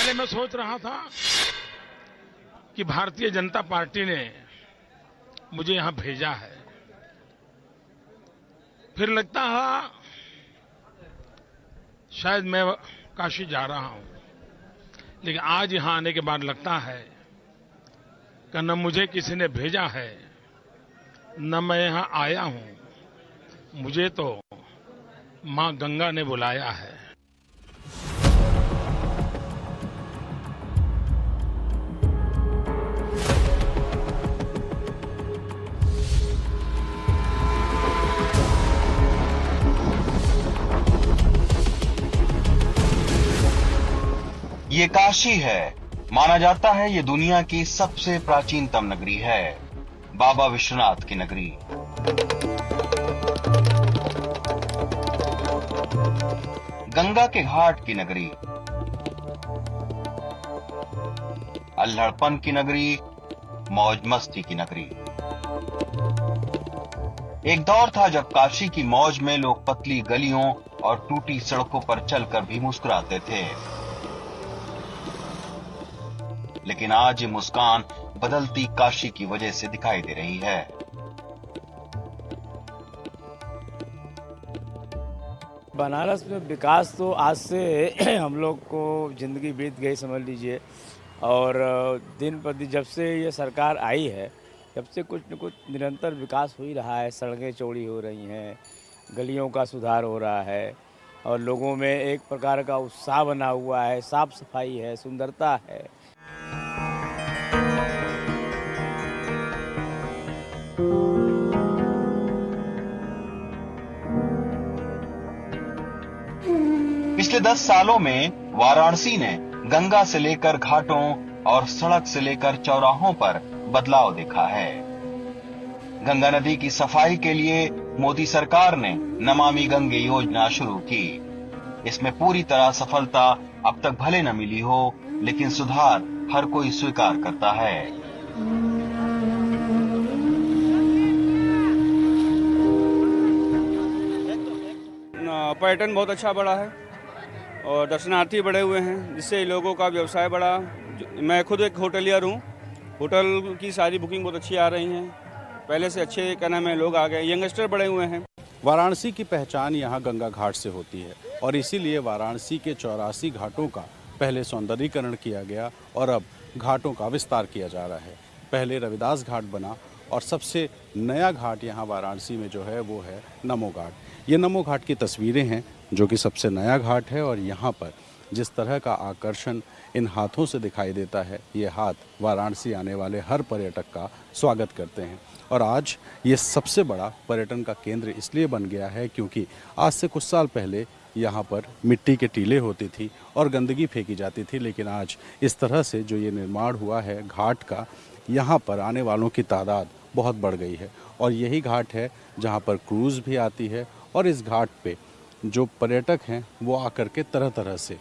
पहले मैं सोच रहा था कि भारतीय जनता पार्टी ने मुझे यहां भेजा है, फिर लगता है शायद मैं काशी जा रहा हूं, लेकिन आज यहां आने के बाद लगता है कि न मुझे किसी ने भेजा है, न मैं यहां आया हूं, मुझे तो मां गंगा ने बुलाया है। ये काशी है। माना जाता है ये दुनिया की सबसे प्राचीनतम नगरी है, बाबा विश्वनाथ की नगरी। गंगा के घाट की नगरी, अल्हड़पन की नगरी, मौज मस्ती की नगरी। एक दौर था जब काशी की मौज में लोग पतली गलियों और टूटी सड़कों पर चलकर भी मुस्कुराते थे, लेकिन आज ये मुस्कान बदलती काशी की वजह से दिखाई दे रही है। बनारस में विकास तो आज से हम लोग को ज़िंदगी बीत गई समझ लीजिए, और दिन प्रतिदिन जब से ये सरकार आई है तब से कुछ न कुछ निरंतर विकास हो ही रहा है। सड़कें चौड़ी हो रही हैं, गलियों का सुधार हो रहा है, और लोगों में एक प्रकार का उत्साह बना हुआ है, साफ सफाई है, सुंदरता है। पिछले 10 सालों में वाराणसी ने गंगा से लेकर घाटों और सड़क से लेकर चौराहों पर बदलाव देखा है। गंगा नदी की सफाई के लिए मोदी सरकार ने नमामि गंगे योजना शुरू की। इसमें पूरी तरह सफलता अब तक भले न मिली हो, लेकिन सुधार हर कोई स्वीकार करता है। पर्यटन बहुत अच्छा बढ़ा है और दर्शनार्थी बढ़े हुए हैं, जिससे लोगों का व्यवसाय बढ़ा। मैं खुद एक होटलियर हूँ। होटल की सारी बुकिंग बहुत अच्छी आ रही हैं, पहले से अच्छे लोग आ गए, यंगस्टर बढ़े हुए हैं। वाराणसी की पहचान यहाँ गंगा घाट से होती है और इसीलिए वाराणसी के 84 घाटों का पहले सौंदर्यीकरण किया गया और अब घाटों का विस्तार किया जा रहा है। पहले रविदास घाट बना और सबसे नया घाट यहाँ वाराणसी में जो है वो है नमो घाट। ये नमो घाट की तस्वीरें हैं जो कि सबसे नया घाट है, और यहाँ पर जिस तरह का आकर्षण इन हाथों से दिखाई देता है, ये हाथ वाराणसी आने वाले हर पर्यटक का स्वागत करते हैं। और आज ये सबसे बड़ा पर्यटन का केंद्र इसलिए बन गया है क्योंकि आज से कुछ साल पहले यहाँ पर मिट्टी के टीले होती थी और गंदगी फेंकी जाती थी, लेकिन आज इस तरह से जो ये निर्माण हुआ है घाट का, यहाँ पर आने वालों की तादाद बहुत बढ़ गई है। और यही घाट है जहाँ पर क्रूज़ भी आती है, और इस घाट पे जो पर्यटक हैं वो आकर के तरह तरह से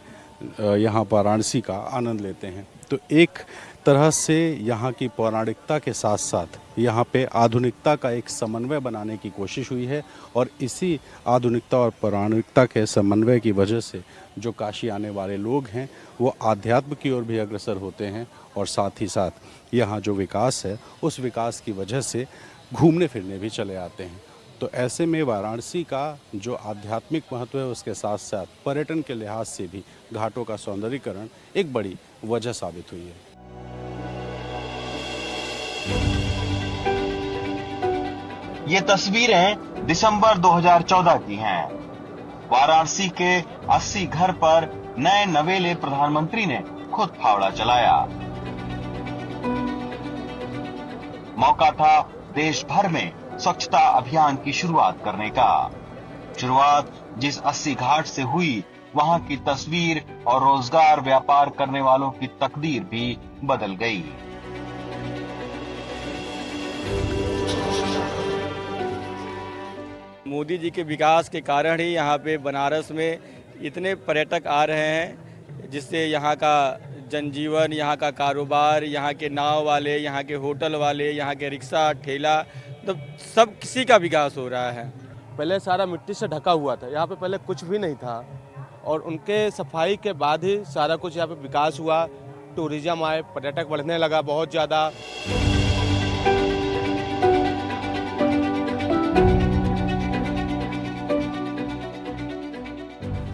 यहाँ वाराणसी का आनंद लेते हैं। तो एक तरह से यहाँ की पौराणिकता के साथ साथ यहाँ पे आधुनिकता का एक समन्वय बनाने की कोशिश हुई है, और इसी आधुनिकता और पौराणिकता के समन्वय की वजह से जो काशी आने वाले लोग हैं वो आध्यात्म की ओर भी अग्रसर होते हैं, और साथ ही साथ यहाँ जो विकास है उस विकास की वजह से घूमने फिरने भी चले आते हैं। तो ऐसे में वाराणसी का जो आध्यात्मिक महत्व है उसके साथ साथ पर्यटन के लिहाज से भी घाटों का सौंदर्यीकरण एक बड़ी वजह साबित हुई है। ये तस्वीरें दिसंबर 2014 की हैं। वाराणसी के 80 घर पर नए नवेले प्रधानमंत्री ने खुद फावड़ा चलाया। मौका था देश भर में स्वच्छता अभियान की शुरुआत करने का। शुरुआत जिस 80 घाट से हुई, वहां की तस्वीर और रोजगार व्यापार करने वालों की तकदीर भी बदल गई। मोदी जी के विकास के कारण ही यहाँ पे बनारस में इतने पर्यटक आ रहे हैं, जिससे यहाँ का जनजीवन, यहाँ का कारोबार, यहाँ के नाव वाले, यहाँ के होटल वाले, यहाँ के रिक्शा ठेला, तो सब किसी का विकास हो रहा है। पहले सारा मिट्टी से ढका हुआ था, यहाँ पे पहले कुछ भी नहीं था, और उनके सफाई के बाद ही सारा कुछ यहाँ पे विकास हुआ, टूरिज्म आए, पर्यटक बढ़ने लगा बहुत ज़्यादा।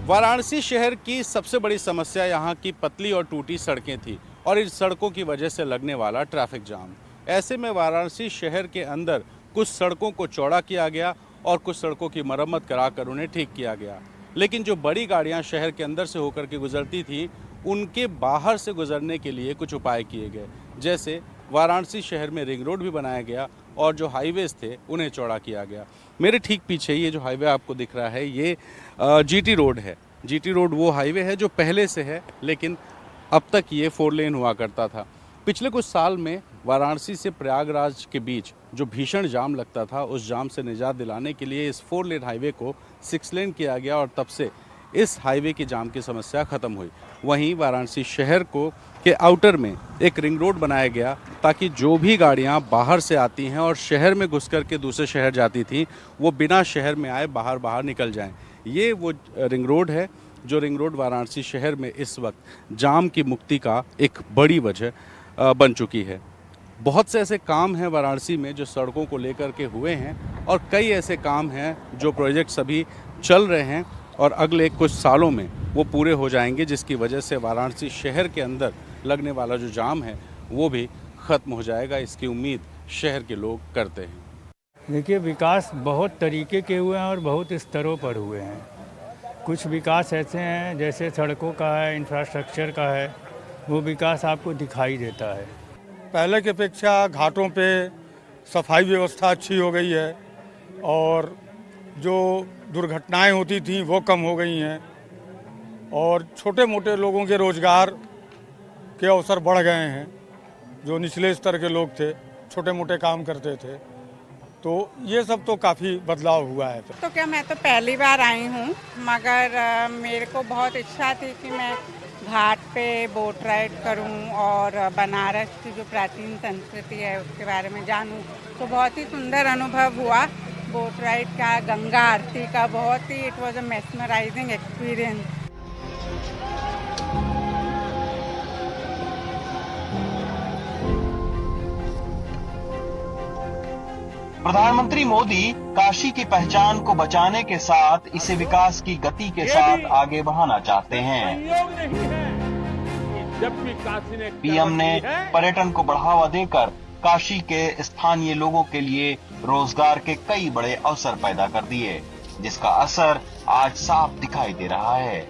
वाराणसी शहर की सबसे बड़ी समस्या यहाँ की पतली और टूटी सड़कें थी और इन सड़कों की वजह से लगने वाला ट्रैफिक जाम। ऐसे में वाराणसी शहर के अंदर कुछ सड़कों को चौड़ा किया गया और कुछ सड़कों की मरम्मत कराकर उन्हें ठीक किया गया। लेकिन जो बड़ी गाड़ियाँ शहर के अंदर से होकर के गुजरती थी, उनके बाहर से गुजरने के लिए कुछ उपाय किए गए। जैसे वाराणसी शहर में रिंग रोड भी बनाया गया और जो हाईवेज थे उन्हें चौड़ा किया गया। मेरे ठीक पीछे ये जो हाईवे आपको दिख रहा है, ये जीटी रोड है। जीटी रोड वो हाईवे है जो पहले से है, लेकिन अब तक ये 4 लेन हुआ करता था। पिछले कुछ साल में वाराणसी से प्रयागराज के बीच जो भीषण जाम लगता था, उस जाम से निजात दिलाने के लिए इस 4 लेन हाईवे को 6 लेन किया गया और तब से इस हाईवे की जाम की समस्या खत्म हुई। वहीं वाराणसी शहर को के आउटर में एक रिंग रोड बनाया गया ताकि जो भी गाड़ियां बाहर से आती हैं और शहर में घुस कर के दूसरे शहर जाती थी, वो बिना शहर में आए बाहर निकल जाएं। ये वो रिंग रोड है जो रिंग रोड वाराणसी शहर में इस वक्त जाम की मुक्ति का एक बड़ी वजह बन चुकी है। बहुत से ऐसे काम हैं वाराणसी में जो सड़कों को लेकर के हुए हैं और कई ऐसे काम हैं जो प्रोजेक्ट्स अभी चल रहे हैं और अगले कुछ सालों में वो पूरे हो जाएंगे, जिसकी वजह से वाराणसी शहर के अंदर लगने वाला जो जाम है वो भी ख़त्म हो जाएगा। इसकी उम्मीद शहर के लोग करते हैं। देखिए, विकास बहुत तरीके के हुए हैं और बहुत स्तरों पर हुए हैं। कुछ विकास ऐसे हैं जैसे सड़कों का है, इंफ्रास्ट्रक्चर का है, वो विकास आपको दिखाई देता है। पहले की अपेक्षा घाटों पे सफाई व्यवस्था अच्छी हो गई है और जो दुर्घटनाएं होती थीं वो कम हो गई हैं और छोटे मोटे लोगों के रोजगार के अवसर बढ़ गए हैं। जो निचले स्तर के लोग थे, छोटे मोटे काम करते थे, तो ये सब तो काफ़ी बदलाव हुआ है। तो क्या, मैं तो पहली बार आई हूँ, मगर मेरे को बहुत इच्छा थी कि मैं घाट पे बोट राइड करूं और बनारस की जो प्राचीन संस्कृति है उसके बारे में जानूं। तो बहुत ही सुंदर अनुभव हुआ बोट राइड का, गंगा आरती का। बहुत ही it was a mesmerising experience. प्रधानमंत्री मोदी काशी की पहचान को बचाने के साथ इसे विकास की गति के साथ आगे बढ़ाना चाहते हैं। पीएम ने पर्यटन को बढ़ावा देकर काशी के स्थानीय लोगों के लिए रोजगार के कई बड़े अवसर पैदा कर दिए, जिसका असर आज साफ दिखाई दे रहा है।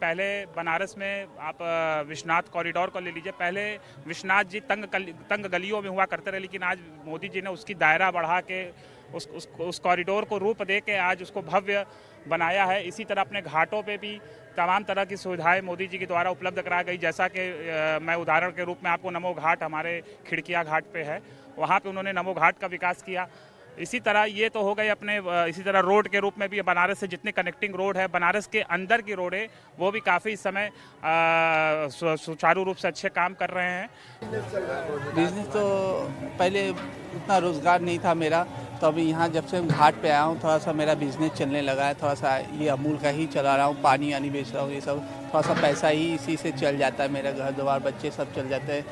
पहले बनारस में आप विश्वनाथ कॉरिडोर को ले लीजिए। पहले विश्वनाथ जी तंग गलियों में हुआ करते रहे, लेकिन आज मोदी जी ने उसकी दायरा बढ़ा के उस कॉरिडोर को रूप दे के आज उसको भव्य बनाया है। इसी तरह अपने घाटों पे भी तमाम तरह की सुविधाएं मोदी जी के द्वारा उपलब्ध करा गई। जैसा कि मैं उदाहरण के रूप में आपको नमो घाट हमारे खिड़किया घाट पे है, वहाँ पे उन्होंने नमो घाट का विकास किया। इसी तरह ये तो हो गए अपने, इसी तरह रोड के रूप में भी बनारस से जितने कनेक्टिंग रोड है, बनारस के अंदर की रोडें वो भी काफ़ी समय सुचारू रूप से अच्छे काम कर रहे हैं। बिजनेस तो पहले उतना रोज़गार नहीं था मेरा, तो अभी यहाँ जब से घाट पे आया हूँ थोड़ा सा मेरा बिजनेस चलने लगा है। थोड़ा सा ये अमूल का ही चला रहा हूँ, पानी आनी बेच रहा हूँ, ये सब थोड़ा सा पैसा ही इसी से चल जाता है। मेरा घर द्वार बच्चे सब चल जाते हैं।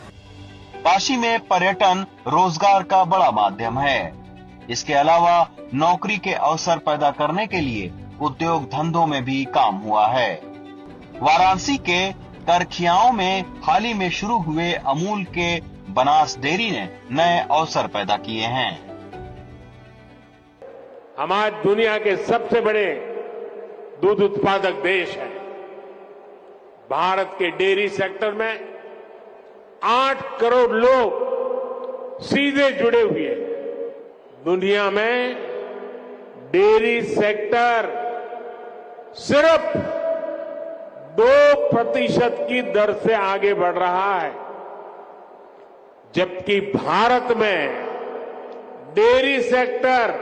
काशी में पर्यटन रोजगार का बड़ा माध्यम है। इसके अलावा नौकरी के अवसर पैदा करने के लिए उद्योग धंधों में भी काम हुआ है। वाराणसी के करखियाओं में हाल ही में शुरू हुए अमूल के बनास डेयरी ने नए अवसर पैदा किए हैं। हम आज दुनिया के सबसे बड़े दूध उत्पादक देश हैं। भारत के डेयरी सेक्टर में 8 करोड़ लोग सीधे जुड़े हुए हैं। दुनिया में डेयरी सेक्टर सिर्फ 2% की दर से आगे बढ़ रहा है, जबकि भारत में डेयरी सेक्टर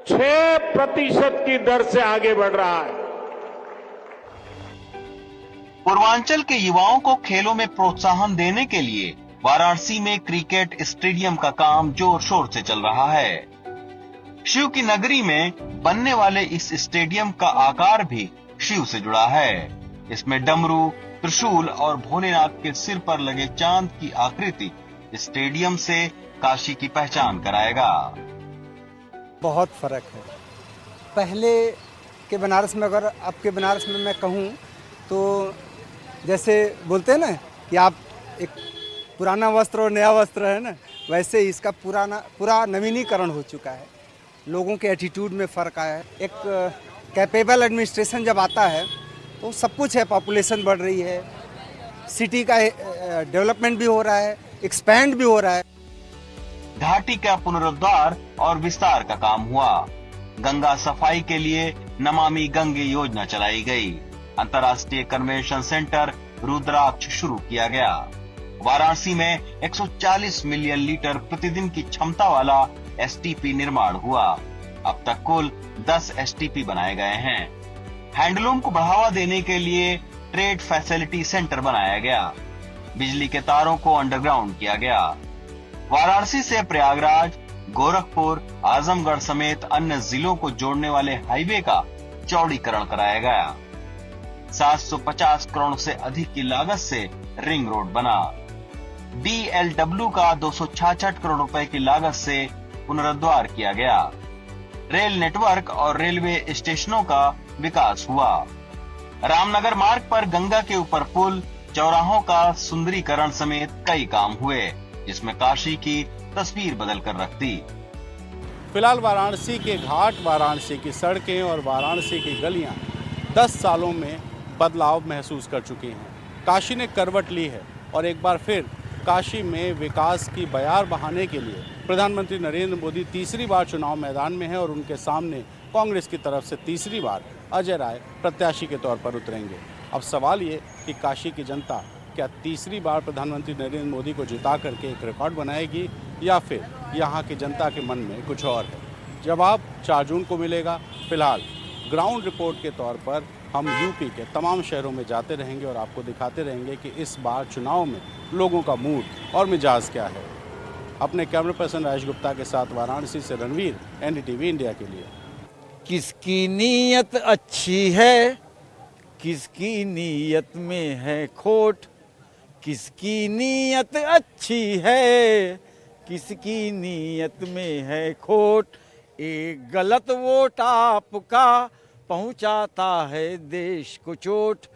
6% की दर से आगे बढ़ रहा है। पूर्वांचल के युवाओं को खेलों में प्रोत्साहन देने के लिए वाराणसी में क्रिकेट स्टेडियम का काम जोर शोर से चल रहा है। शिव की नगरी में बनने वाले इस स्टेडियम का आकार भी शिव से जुड़ा है। इसमें डमरू, त्रिशूल और भोलेनाथ के सिर पर लगे चांद की आकृति स्टेडियम से काशी की पहचान कराएगा। बहुत फर्क है पहले के बनारस में। अगर अब के बनारस में मैं कहूँ तो जैसे बोलते हैं ना कि आप एक पुराना वस्त्र और नया वस्त्र है ना, वैसे ही इसका पूरा नवीनीकरण हो चुका है। लोगों के एटीट्यूड में फ़र्क आया है। एक कैपेबल एडमिनिस्ट्रेशन जब आता है तो सब कुछ है, पॉपुलेशन बढ़ रही है, सिटी का डेवलपमेंट भी हो रहा है, एक्सपैंड भी हो रहा है। घाटी का पुनरुद्धार और विस्तार का काम हुआ। गंगा सफाई के लिए नमामि गंगे योजना चलाई गई। अंतर्राष्ट्रीय कन्वेंशन सेंटर रुद्राक्ष शुरू किया गया। वाराणसी में 140 मिलियन लीटर प्रतिदिन की क्षमता वाला एसटीपी निर्माण हुआ। अब तक कुल 10 एसटीपी बनाए गए हैं। हैंडलूम को बढ़ावा देने के लिए ट्रेड फैसिलिटी सेंटर बनाया गया। बिजली के तारों को अंडरग्राउंड किया गया। वाराणसी से प्रयागराज, गोरखपुर, आजमगढ़ समेत अन्य जिलों को जोड़ने वाले हाईवे का चौड़ीकरण कराया गया। 750 करोड़ से अधिक की लागत से रिंग रोड बना। बीएलडब्ल्यू का 266 करोड़ रुपए की लागत से पुनरुद्धार किया गया। रेल नेटवर्क और रेलवे स्टेशनों का विकास हुआ। रामनगर मार्ग पर गंगा के ऊपर पुल, चौराहों का सुंदरीकरण समेत कई काम हुए, जिसमें काशी की तस्वीर बदल कर रख दी। फिलहाल वाराणसी के घाट, वाराणसी की सड़कें और वाराणसी की गलियां 10 सालों में बदलाव महसूस कर चुकी हैं। काशी ने करवट ली है और एक बार फिर काशी में विकास की बयार बहाने के लिए प्रधानमंत्री नरेंद्र मोदी तीसरी बार चुनाव मैदान में हैं और उनके सामने कांग्रेस की तरफ से तीसरी बार अजय राय प्रत्याशी के तौर पर उतरेंगे। अब सवाल ये कि काशी की जनता क्या तीसरी बार प्रधानमंत्री नरेंद्र मोदी को जिता करके एक रिकॉर्ड बनाएगी या फिर यहाँ की जनता के मन में कुछ और है? जवाब 4 जून को मिलेगा। फिलहाल ग्राउंड रिपोर्ट के तौर पर हम यूपी के तमाम शहरों में जाते रहेंगे और आपको दिखाते रहेंगे कि इस बार चुनाव में लोगों का मूड और मिजाज क्या है। अपने कैमरा पर्सन राजेश गुप्ता के साथ वाराणसी से रणवीर, एनडीटीवी इंडिया के लिए। किसकी नीयत अच्छी है, किसकी नीयत में है खोट, किसकी नीयत अच्छी है, किसकी नीयत में है खोट। एक गलत वोट आपका पहुंचाता है देश को चोट।